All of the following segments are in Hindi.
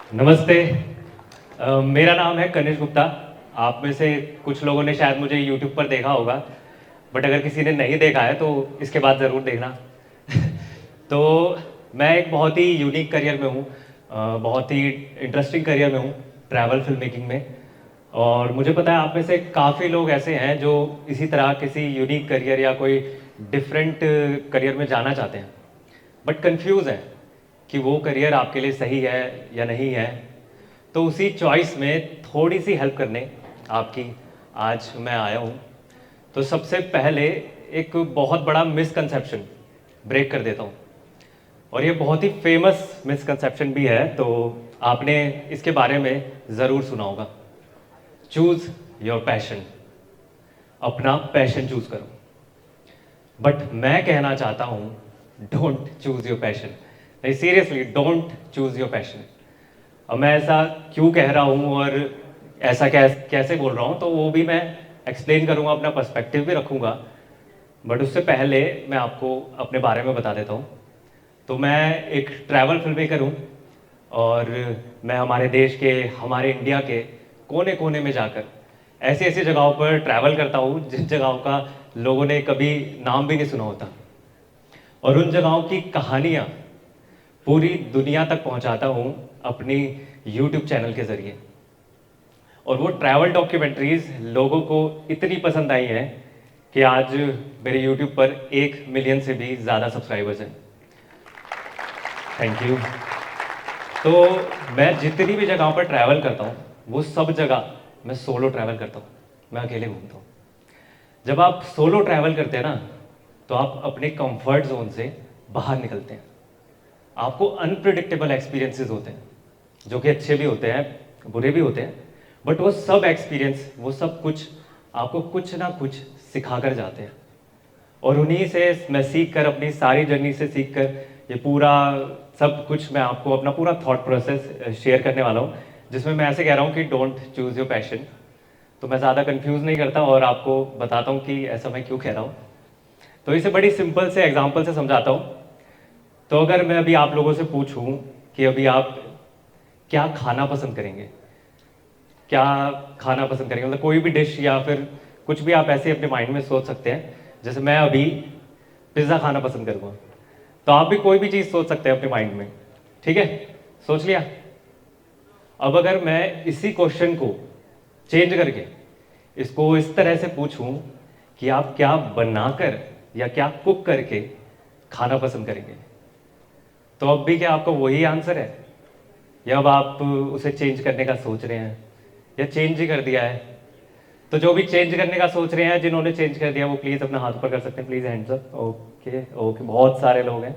नमस्ते। मेरा नाम है कनिष्क गुप्ता। आप में से कुछ लोगों ने शायद मुझे यूट्यूब पर देखा होगा, बट अगर किसी ने नहीं देखा है तो इसके बाद ज़रूर देखना। तो मैं एक बहुत ही यूनिक करियर में हूँ, बहुत ही इंटरेस्टिंग करियर में हूँ, ट्रैवल फिल्म मेकिंग में। और मुझे पता है आप में से काफ़ी लोग ऐसे हैं जो इसी तरह किसी यूनिक करियर या कोई डिफरेंट करियर में जाना चाहते हैं, बट कंफ्यूज हैं कि वो करियर आपके लिए सही है या नहीं है। तो उसी चॉइस में थोड़ी सी हेल्प करने आपकी आज मैं आया हूँ। तो सबसे पहले एक बहुत बड़ा मिसकंसेप्शन ब्रेक कर देता हूँ, और ये बहुत ही फेमस मिसकंसेप्शन भी है, तो आपने इसके बारे में ज़रूर सुना होगा। चूज़ योर पैशन, अपना पैशन चूज़ करो। बट मैं कहना चाहता हूँ डोंट चूज़ योर पैशन। नहीं, seriously don't choose your passion. अब मैं ऐसा क्यों कह रहा हूँ और ऐसा कैसे बोल रहा हूँ, तो वो भी मैं एक्सप्लेन करूँगा, अपना पर्सपेक्टिव भी रखूँगा। बट उससे पहले मैं आपको अपने बारे में बता देता हूँ। तो मैं एक ट्रैवल फिल्म मेकर हूँ, और मैं हमारे देश के, हमारे इंडिया के कोने कोने में जाकर ऐसी ऐसी जगहों पर ट्रैवल करता हूँ जिन जगहों का लोगों ने कभी नाम भी नहीं सुना होता, और उन जगहों की कहानियाँ पूरी दुनिया तक पहुँचाता हूँ अपनी यूट्यूब चैनल के ज़रिए। और वो ट्रैवल डॉक्यूमेंट्रीज लोगों को इतनी पसंद आई हैं कि आज मेरे यूट्यूब पर 1 मिलियन से भी ज़्यादा सब्सक्राइबर्स हैं। Thank you. तो मैं जितनी भी जगहों पर ट्रैवल करता हूँ वो सब जगह मैं सोलो ट्रैवल करता हूँ, मैं अकेले घूमता हूँ। जब आप सोलो ट्रैवल करते हैं ना, तो आप अपने कंफर्ट जोन से बाहर निकलते हैं। आपको अनप्रिडिक्टेबल एक्सपीरियंसेस होते हैं, जो कि अच्छे भी होते हैं, बुरे भी होते हैं, बट वो सब एक्सपीरियंस, वो सब कुछ आपको कुछ ना कुछ सिखा कर जाते हैं। और उन्हीं से मैं सीख कर, अपनी सारी जर्नी से सीख कर, ये पूरा सब कुछ मैं आपको अपना पूरा थॉट प्रोसेस शेयर करने वाला हूँ, जिसमें मैं ऐसे कह रहा हूँ कि डोंट चूज़ योर पैशन। तो मैं ज़्यादा कंफ्यूज नहीं करता और आपको बताता हूँ कि ऐसा मैं क्यों कह रहा हूँ। तो इसे बड़ी सिंपल से एग्जांपल से समझाता हूँ। तो अगर मैं अभी आप लोगों से पूछूं कि अभी आप क्या खाना पसंद करेंगे, क्या खाना पसंद करेंगे, मतलब कोई भी डिश या फिर कुछ भी आप ऐसे अपने माइंड में सोच सकते हैं। जैसे मैं अभी पिज़्ज़ा खाना पसंद करूँगा, तो आप भी कोई भी चीज़ सोच सकते हैं अपने माइंड में। ठीक है, सोच लिया। अब अगर मैं इसी क्वेश्चन को चेंज करके इसको इस तरह से पूछूं कि आप क्या बनाकर या क्या कुक करके खाना पसंद करेंगे, तो अब भी क्या आपका वही आंसर है, या अब आप उसे चेंज करने का सोच रहे हैं, या चेंज ही कर दिया है? तो जो भी चेंज करने का सोच रहे हैं, जिन्होंने चेंज कर दिया, वो प्लीज़ अपना हाथ ऊपर कर सकते हैं, please hands up. Okay okay, बहुत सारे लोग हैं।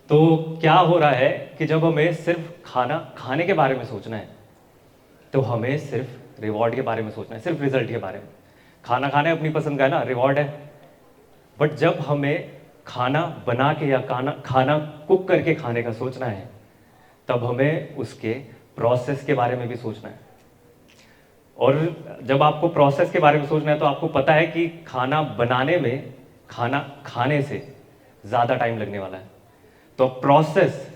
तो क्या हो रहा है कि जब हमें सिर्फ खाना खाने के बारे में सोचना है, तो हमें सिर्फ रिवॉर्ड के बारे में सोचना है, सिर्फ रिजल्ट के बारे में। खाना खाना है अपनी पसंद का, है ना, रिवॉर्ड है। बट जब हमें खाना बना के या खाना खाना कुक करके खाने का सोचना है, तब हमें उसके प्रोसेस के बारे में भी सोचना है। और जब आपको प्रोसेस के बारे में सोचना है, तो आपको पता है कि खाना बनाने में खाना खाने से ज़्यादा टाइम लगने वाला है। तो प्रोसेस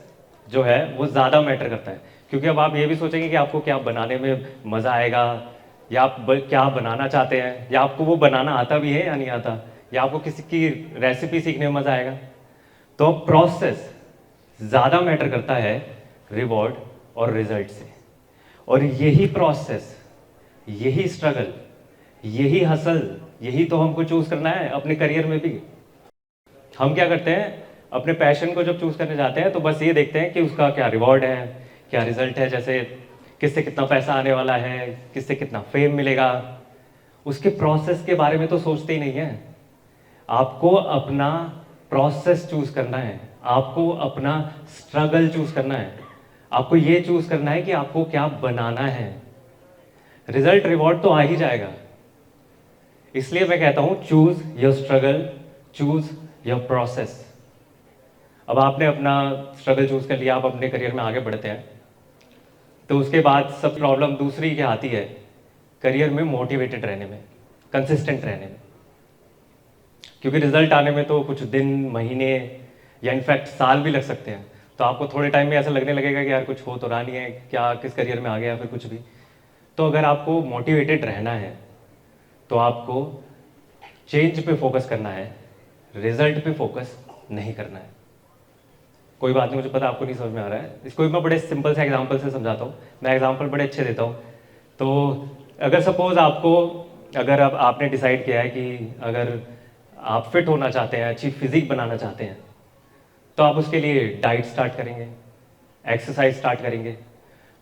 जो है वो ज़्यादा मैटर करता है, क्योंकि अब आप ये भी सोचेंगे कि आपको क्या बनाने में मज़ा आएगा, या आप क्या बनाना चाहते हैं, या आपको वो बनाना आता भी है या नहीं आता, या आपको किसी की रेसिपी सीखने में मज़ा आएगा। तो प्रोसेस ज़्यादा मैटर करता है रिवॉर्ड और रिजल्ट से। और यही प्रोसेस, यही स्ट्रगल, यही हसल, यही तो हमको चूज़ करना है अपने करियर में भी। हम क्या करते हैं, अपने पैशन को जब चूज़ करने जाते हैं तो बस ये देखते हैं कि उसका क्या रिवॉर्ड है, क्या रिजल्ट है, जैसे किससे कितना पैसा आने वाला है, किससे कितना फेम मिलेगा। उसके प्रोसेस के बारे में तो सोचते ही नहीं है। आपको अपना प्रोसेस चूज करना है, आपको अपना स्ट्रगल चूज करना है, आपको ये चूज करना है कि आपको क्या बनाना है। रिजल्ट रिवॉर्ड तो आ ही जाएगा। इसलिए मैं कहता हूं choose your struggle, choose your process. अब आपने अपना स्ट्रगल चूज कर लिया, आप अपने करियर में आगे बढ़ते हैं, तो उसके बाद सब प्रॉब्लम दूसरी क्या आती है, करियर में मोटिवेटेड रहने में, कंसिस्टेंट रहने में। क्योंकि रिजल्ट आने में तो कुछ दिन, महीने या इनफैक्ट साल भी लग सकते हैं। तो तो आपको थोड़े टाइम में ऐसा लगने लगेगा कि यार कुछ हो तो रहा नहीं है, क्या किस करियर में आ गया, फिर कुछ भी। तो अगर आपको मोटिवेटेड रहना है तो आपको चेंज पे फोकस करना है, रिजल्ट पे फोकस नहीं करना है। कोई बात नहीं, मुझे पता आपको नहीं समझ में आ रहा है, इसको भी मैं बड़े सिंपल से एग्जांपल से समझाता हूँ। मैं एग्जांपल बड़े अच्छे देता हूँ। तो अगर सपोज आपको, अगर अब आपने डिसाइड किया है कि अगर आप फिट होना चाहते हैं, अच्छी फिजिक बनाना चाहते हैं, तो आप उसके लिए डाइट स्टार्ट करेंगे, एक्सरसाइज स्टार्ट करेंगे,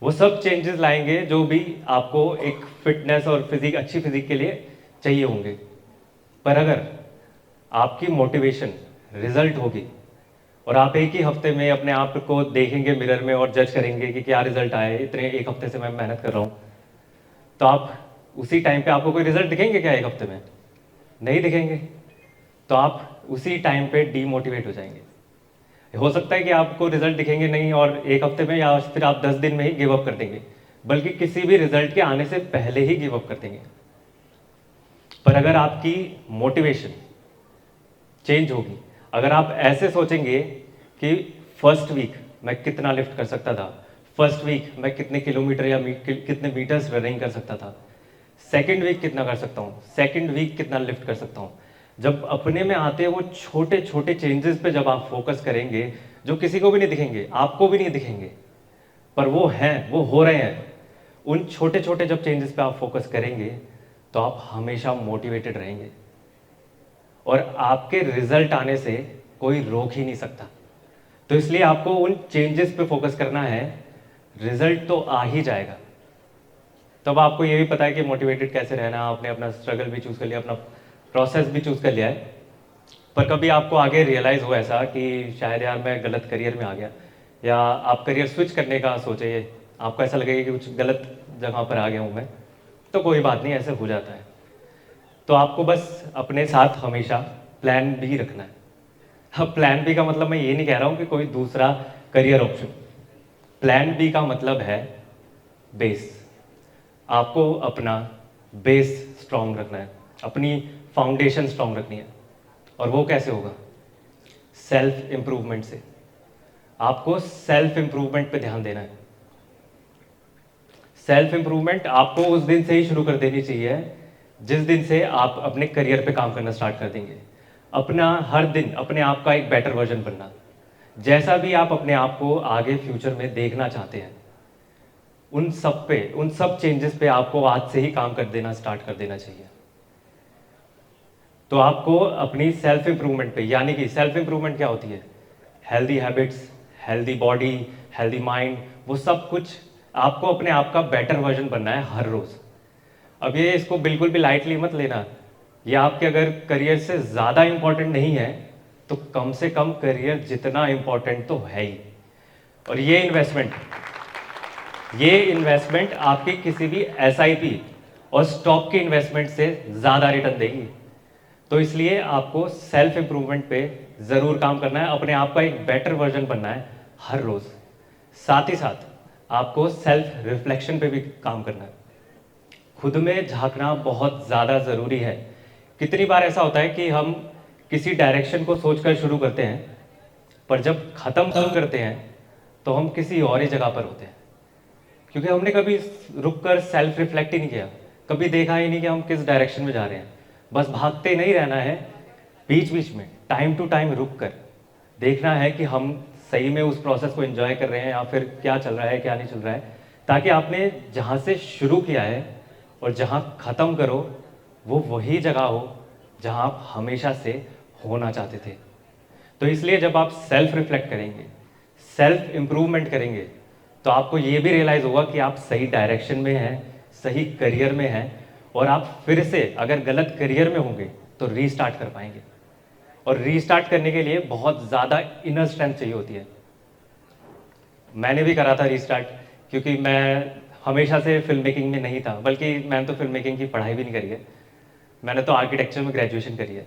वो सब चेंजेस लाएंगे जो भी आपको एक फिटनेस और फिजिक, अच्छी फिजिक के लिए चाहिए होंगे। पर अगर आपकी मोटिवेशन रिजल्ट होगी और आप एक ही हफ्ते में अपने आप को देखेंगे मिरर में और जज करेंगे कि क्या रिजल्ट आए, इतने एक हफ्ते से मैं मेहनत कर रहा हूँ, तो आप उसी टाइम पे आपको कोई रिजल्ट दिखेंगे क्या एक हफ्ते में? नहीं दिखेंगे। तो आप उसी टाइम पे डीमोटिवेट हो जाएंगे। हो सकता है कि आपको रिजल्ट दिखेंगे नहीं और एक हफ्ते में, या फिर आप 10 दिन में ही गिव अप कर देंगे, बल्कि किसी भी रिजल्ट के आने से पहले ही गिव अप कर देंगे। पर अगर आपकी मोटिवेशन चेंज होगी, अगर आप ऐसे सोचेंगे कि फर्स्ट वीक मैं कितना लिफ्ट कर सकता था, फर्स्ट वीक मैं कितने किलोमीटर या कितने मीटर्स रनिंग कर सकता था, सेकंड वीक कितना कर सकता हूँ, सेकंड वीक कितना लिफ्ट कर सकता हूँ, जब अपने में आते हैं वो छोटे छोटे चेंजेस पे जब आप फोकस करेंगे, जो किसी को भी नहीं दिखेंगे, आपको भी नहीं दिखेंगे, पर वो हैं, वो हो रहे हैं, उन छोटे छोटे जब चेंजेस पे आप फोकस करेंगे तो आप हमेशा मोटिवेटेड रहेंगे और आपके रिजल्ट आने से कोई रोक ही नहीं सकता। तो इसलिए आपको उन चेंजेस पे फोकस करना है, रिजल्ट तो आ ही जाएगा। तब आपको ये भी पता है कि मोटिवेटेड कैसे रहना, आपने अपना स्ट्रगल भी चूज कर लिया, अपना प्रोसेस भी चूज कर लिया है। पर कभी आपको आगे रियलाइज हुआ ऐसा कि शायद यार मैं गलत करियर में आ गया, या आप करियर स्विच करने का सोचे, आपको ऐसा लगेगा कि कुछ गलत जगह पर आ गया हूँ मैं, तो कोई बात नहीं, ऐसे हो जाता है। तो आपको बस अपने साथ हमेशा प्लान बी रखना है। अब प्लान बी का मतलब मैं ये नहीं कह रहा हूँ कि कोई दूसरा करियर ऑप्शन, प्लान बी का मतलब है बेस। आपको अपना बेस स्ट्रांग रखना है, अपनी फाउंडेशन स्ट्रांग रखनी है। और वो कैसे होगा? सेल्फ इंप्रूवमेंट से। आपको सेल्फ इंप्रूवमेंट पे ध्यान देना है। सेल्फ इंप्रूवमेंट आपको उस दिन से ही शुरू कर देनी चाहिए जिस दिन से आप अपने करियर पे काम करना स्टार्ट कर देंगे। अपना हर दिन अपने आप का एक बेटर वर्जन बनना, जैसा भी आप अपने आप को आगे फ्यूचर में देखना चाहते हैं, उन सब पे, उन सब चेंजेस पे आपको आज से ही काम कर देना स्टार्ट कर देना चाहिए। तो आपको अपनी सेल्फ इंप्रूवमेंट पे, यानी कि सेल्फ इंप्रूवमेंट क्या होती है? Healthy habits, healthy body, healthy mind, वो सब कुछ आपको अपने आप का बेटर वर्जन बनना है हर रोज। अब ये इसको बिल्कुल भी लाइटली मत लेना। ये आपके अगर करियर से ज़्यादा इंपॉर्टेंट नहीं है तो कम से कम करियर जितना इंपॉर्टेंट तो है ही। और ये इन्वेस्टमेंट आपकी किसी भी एसआईपी और स्टॉक के इन्वेस्टमेंट से ज़्यादा रिटर्न देगी। तो इसलिए आपको सेल्फ इंप्रूवमेंट पे ज़रूर काम करना है, अपने आप का एक बेटर वर्जन बनना है हर रोज़। साथ ही साथ आपको सेल्फ रिफ्लेक्शन पे भी काम करना है। खुद में झांकना बहुत ज़्यादा ज़रूरी है। कितनी बार ऐसा होता है कि हम किसी डायरेक्शन को सोचकर शुरू करते हैं, पर जब ख़त्म करते हैं तो हम किसी और ही जगह पर होते हैं, क्योंकि हमने कभी रुककर सेल्फ रिफ्लेक्ट ही नहीं किया, कभी देखा ही नहीं कि हम किस डायरेक्शन में जा रहे हैं। बस भागते नहीं रहना है, बीच बीच में टाइम टू टाइम रुक कर देखना है कि हम सही में उस प्रोसेस को एंजॉय कर रहे हैं या फिर क्या चल रहा है, क्या नहीं चल रहा है, ताकि आपने जहाँ से शुरू किया है और जहाँ ख़त्म करो वो वही जगह हो जहाँ आप हमेशा से होना चाहते थे। तो इसलिए जब आप सेल्फ रिफ्लेक्ट करेंगे, सेल्फ इम्प्रूवमेंट करेंगे, तो आपको ये भी रियलाइज़ होगा कि आप सही डायरेक्शन में हैं, सही करियर में हैं, और आप फिर से अगर गलत करियर में होंगे तो रीस्टार्ट कर पाएंगे। और रीस्टार्ट करने के लिए बहुत ज़्यादा इनर स्ट्रेंथ चाहिए होती है। मैंने भी करा था रीस्टार्ट, क्योंकि मैं हमेशा से फिल्म मेकिंग में नहीं था, बल्कि मैंने तो फिल्म मेकिंग की पढ़ाई भी नहीं करी है, मैंने तो आर्किटेक्चर में ग्रेजुएशन करी है।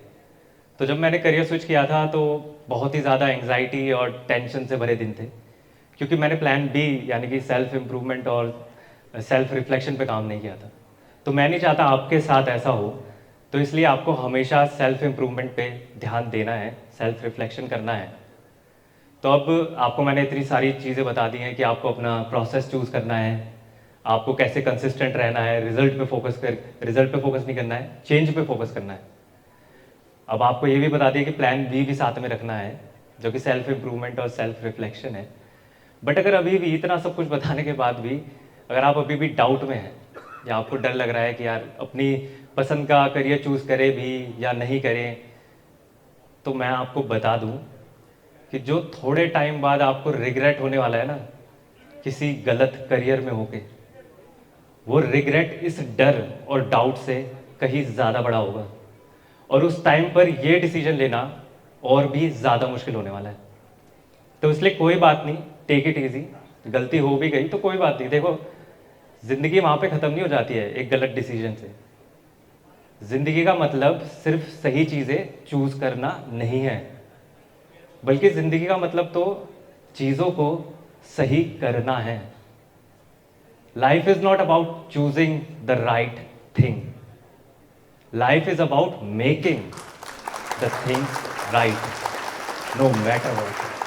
तो जब मैंने करियर स्विच किया था तो बहुत ही ज़्यादा एंग्जाइटी और टेंशन से भरे दिन थे, क्योंकि मैंने प्लान बी यानी कि सेल्फ इम्प्रूवमेंट और सेल्फ रिफ्लेक्शन पे काम नहीं किया था। तो मैं नहीं चाहता आपके साथ ऐसा हो, तो इसलिए आपको हमेशा सेल्फ इम्प्रूवमेंट पे ध्यान देना है, सेल्फ रिफ्लेक्शन करना है। तो अब आपको मैंने इतनी सारी चीज़ें बता दी हैं कि आपको अपना प्रोसेस चूज़ करना है, आपको कैसे कंसिस्टेंट रहना है, रिजल्ट पे फोकस नहीं करना है, चेंज पे फोकस करना है। अब आपको ये भी बता दिया कि प्लान बी भी साथ में रखना है, जो कि सेल्फ इम्प्रूवमेंट और सेल्फ रिफ्लेक्शन है। बट अगर अभी भी इतना सब कुछ बताने के बाद भी अगर आप अभी भी डाउट में हैं या आपको डर लग रहा है कि यार अपनी पसंद का करियर चूज़ करें भी या नहीं करें, तो मैं आपको बता दूं कि जो थोड़े टाइम बाद आपको रिग्रेट होने वाला है ना किसी गलत करियर में होके, वो रिग्रेट इस डर और डाउट से कहीं ज़्यादा बड़ा होगा और उस टाइम पर ये डिसीजन लेना और भी ज़्यादा मुश्किल होने वाला है। तो इसलिए कोई बात नहीं, टेक इट इजी। गलती हो भी गई तो कोई बात नहीं। देखो, ज़िंदगी वहाँ पे ख़त्म नहीं हो जाती है एक गलत डिसीजन से। ज़िंदगी का मतलब सिर्फ सही चीज़ें चूज़ करना नहीं है, बल्कि ज़िंदगी का मतलब तो चीज़ों को सही करना है। Life is not about choosing the right thing, life is about making the things right, no matter what.